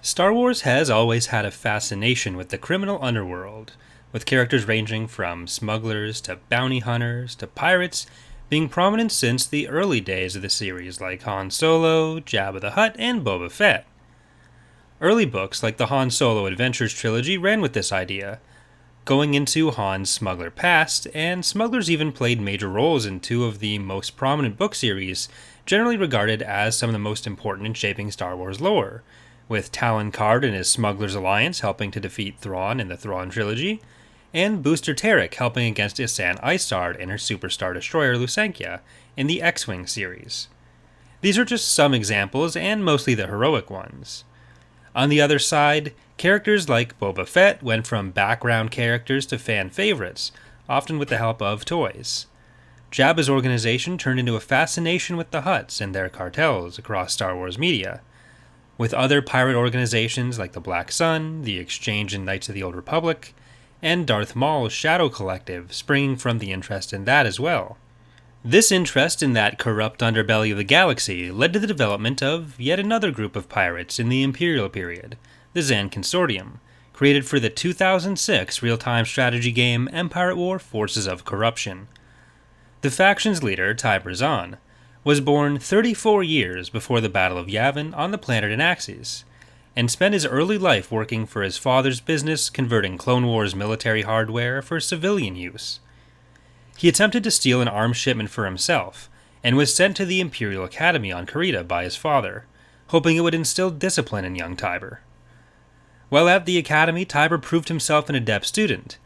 Star Wars has always had a fascination with the criminal underworld, with characters ranging from smugglers to bounty hunters to pirates being prominent since the early days of the series like Han Solo, Jabba the Hutt, and Boba Fett. Early books like the Han Solo Adventures trilogy ran with this idea, going into Han's smuggler past, and smugglers even played major roles in two of the most prominent book series, generally regarded as some of the most important in shaping Star Wars lore, with Talon Karrde and his Smugglers Alliance helping to defeat Thrawn in the Thrawn trilogy, and Booster Terrik helping against Isan Isard and her superstar destroyer Lusankya in the X-Wing series. These are just some examples, and mostly the heroic ones. On the other side, characters like Boba Fett went from background characters to fan favorites, often with the help of toys. Jabba's organization turned into a fascination with the Hutts and their cartels across Star Wars media, with other pirate organizations like the Black Sun, the Exchange and Knights of the Old Republic, and Darth Maul's Shadow Collective springing from the interest in that as well. This interest in that corrupt underbelly of the galaxy led to the development of yet another group of pirates in the Imperial period, the Zann Consortium, created for the 2006 real-time strategy game Empire at War: Forces of Corruption. The faction's leader, Tiber Zann, was born 34 years before the Battle of Yavin on the planet Anaxes, and spent his early life working for his father's business converting Clone Wars military hardware for civilian use. He attempted to steal an arms shipment for himself, and was sent to the Imperial Academy on Karita by his father, hoping it would instill discipline in young Tiber. While at the Academy, Tiber proved himself an adept student,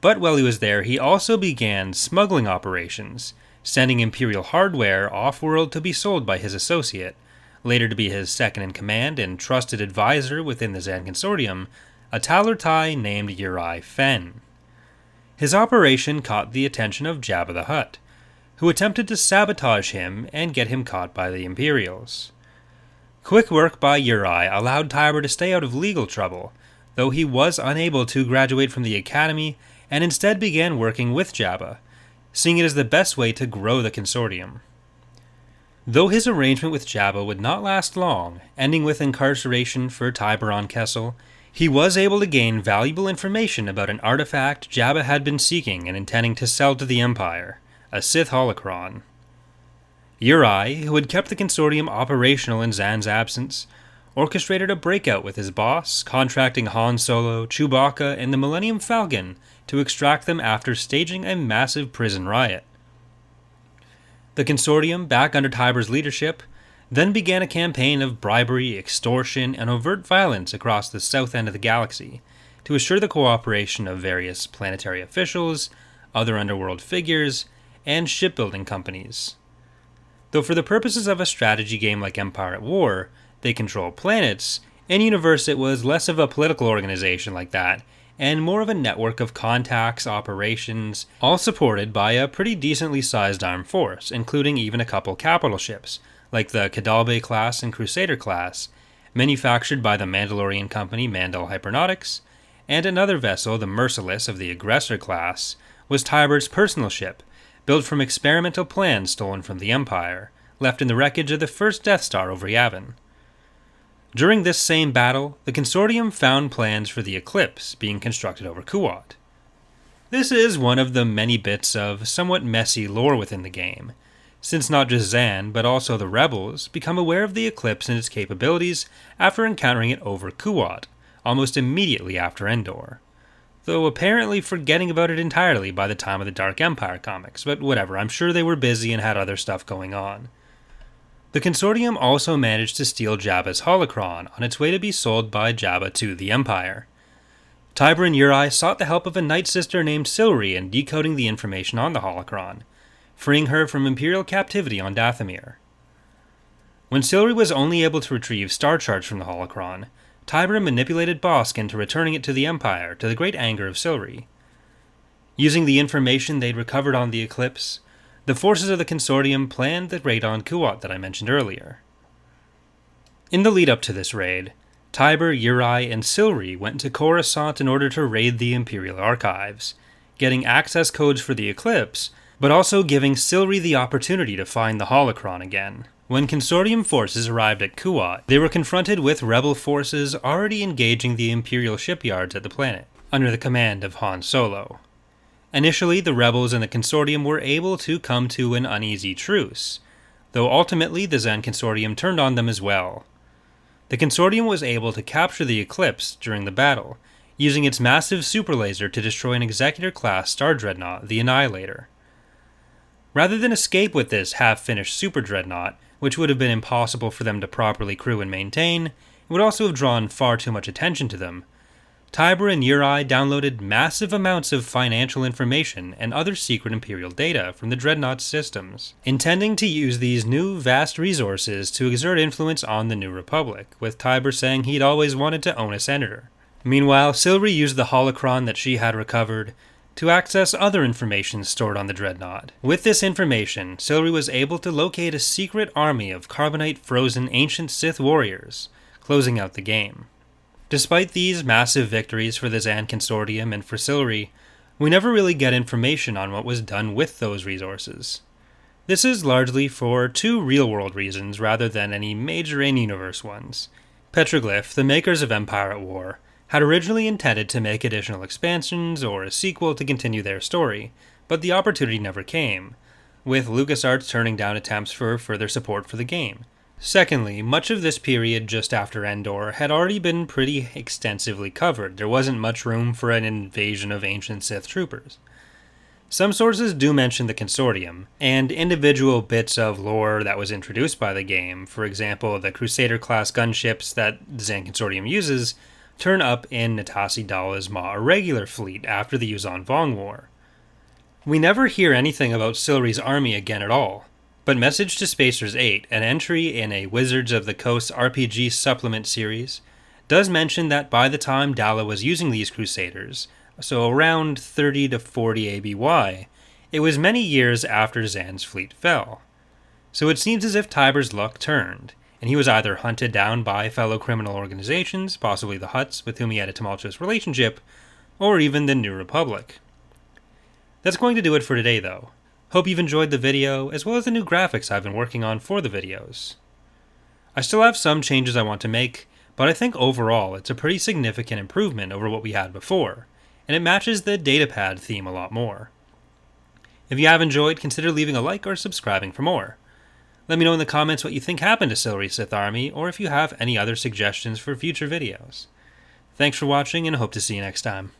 but while he was there he also began smuggling operations, sending Imperial hardware off-world to be sold by his associate, later to be his second-in-command and trusted advisor within the Zann Consortium, a Talortai named Uri Fen. His operation caught the attention of Jabba the Hutt, who attempted to sabotage him and get him caught by the Imperials. Quick work by Uri allowed Tiber to stay out of legal trouble, though he was unable to graduate from the Academy and instead began working with Jabba, seeing it as the best way to grow the Consortium. Though his arrangement with Jabba would not last long, ending with incarceration for Tiber on Kessel, he was able to gain valuable information about an artifact Jabba had been seeking and intending to sell to the Empire, a Sith holocron. Uri, who had kept the Consortium operational in Zann's absence, orchestrated a breakout with his boss, contracting Han Solo, Chewbacca, and the Millennium Falcon to extract them after staging a massive prison riot. The Consortium, back under Tiber's leadership, then began a campaign of bribery, extortion, and overt violence across the south end of the galaxy to assure the cooperation of various planetary officials, other underworld figures, and shipbuilding companies. Though for the purposes of a strategy game like Empire at War, they control planets, in universe it was less of a political organization like that, and more of a network of contacts, operations, all supported by a pretty decently sized armed force, including even a couple capital ships, like the Cadalbe class and Crusader class, manufactured by the Mandalorian company Mandal Hypernautics, and another vessel, the Merciless of the Aggressor class, was Tiber's personal ship, built from experimental plans stolen from the Empire, left in the wreckage of the first Death Star over Yavin. During this same battle, the Consortium found plans for the Eclipse being constructed over Kuat. This is one of the many bits of somewhat messy lore within the game, since not just Zann, but also the Rebels, become aware of the Eclipse and its capabilities after encountering it over Kuat, almost immediately after Endor, though apparently forgetting about it entirely by the time of the Dark Empire comics, but whatever, I'm sure they were busy and had other stuff going on. The Consortium also managed to steal Jabba's holocron on its way to be sold by Jabba to the Empire. Tiber and Uri sought the help of a Night Sister named Silri in decoding the information on the holocron, freeing her from Imperial captivity on Dathomir. When Silri was only able to retrieve star charts from the holocron, Tiber manipulated Bossk into returning it to the Empire, to the great anger of Silri. Using the information they'd recovered on the Eclipse, the forces of the Consortium planned the raid on Kuat that I mentioned earlier. In the lead-up to this raid, Tiber, Uri, and Silri went to Coruscant in order to raid the Imperial archives, getting access codes for the Eclipse, but also giving Silri the opportunity to find the holocron again, When Consortium forces arrived at Kuat, they were confronted with rebel forces already engaging the Imperial shipyards at the planet, under the command of Han Solo. Initially, the rebels and the Consortium were able to come to an uneasy truce, though ultimately the Zann Consortium turned on them as well. The Consortium was able to capture the Eclipse during the battle, using its massive super laser to destroy an Executor-class Star Dreadnought, the Annihilator. Rather than escape with this half-finished Super Dreadnought, which would have been impossible for them to properly crew and maintain, it would also have drawn far too much attention to them, Tiber and Uri downloaded massive amounts of financial information and other secret Imperial data from the Dreadnought's systems, intending to use these new vast resources to exert influence on the New Republic, with Tiber saying he'd always wanted to own a senator. Meanwhile, Silvery used the holocron that she had recovered to access other information stored on the Dreadnought. With this information, Silvery was able to locate a secret army of carbonite-frozen ancient Sith warriors, closing out the game. Despite these massive victories for the Zann Consortium and for Silvery, we never really get information on what was done with those resources. This is largely for two real-world reasons rather than any major in-universe ones. Petroglyph, the makers of Empire at War, had originally intended to make additional expansions or a sequel to continue their story, but the opportunity never came, with LucasArts turning down attempts for further support for the game. Secondly, much of this period just after Endor had already been pretty extensively covered. There wasn't much room for an invasion of ancient Sith troopers. Some sources do mention the Consortium, and individual bits of lore that was introduced by the game, for example the Crusader-class gunships that the Zann Consortium uses, turn up in Natasi Dalla's Maw Irregular fleet after the Yuuzhan Vong War. We never hear anything about Silvery's army again at all, but Message to Spacers 8, an entry in a Wizards of the Coast RPG supplement series, does mention that by the time Dalla was using these Crusaders, so around 30 to 40 ABY, it was many years after Zann's fleet fell. So it seems as if Tiber's luck turned, and he was either hunted down by fellow criminal organizations, possibly the Hutts with whom he had a tumultuous relationship, or even the New Republic. That's going to do it for today though. Hope you've enjoyed the video, as well as the new graphics I've been working on for the videos. I still have some changes I want to make, but I think overall it's a pretty significant improvement over what we had before, and it matches the datapad theme a lot more. If you have enjoyed, consider leaving a like or subscribing for more. Let me know in the comments what you think happened to Silvery's Sith Army, or if you have any other suggestions for future videos. Thanks for watching, and hope to see you next time.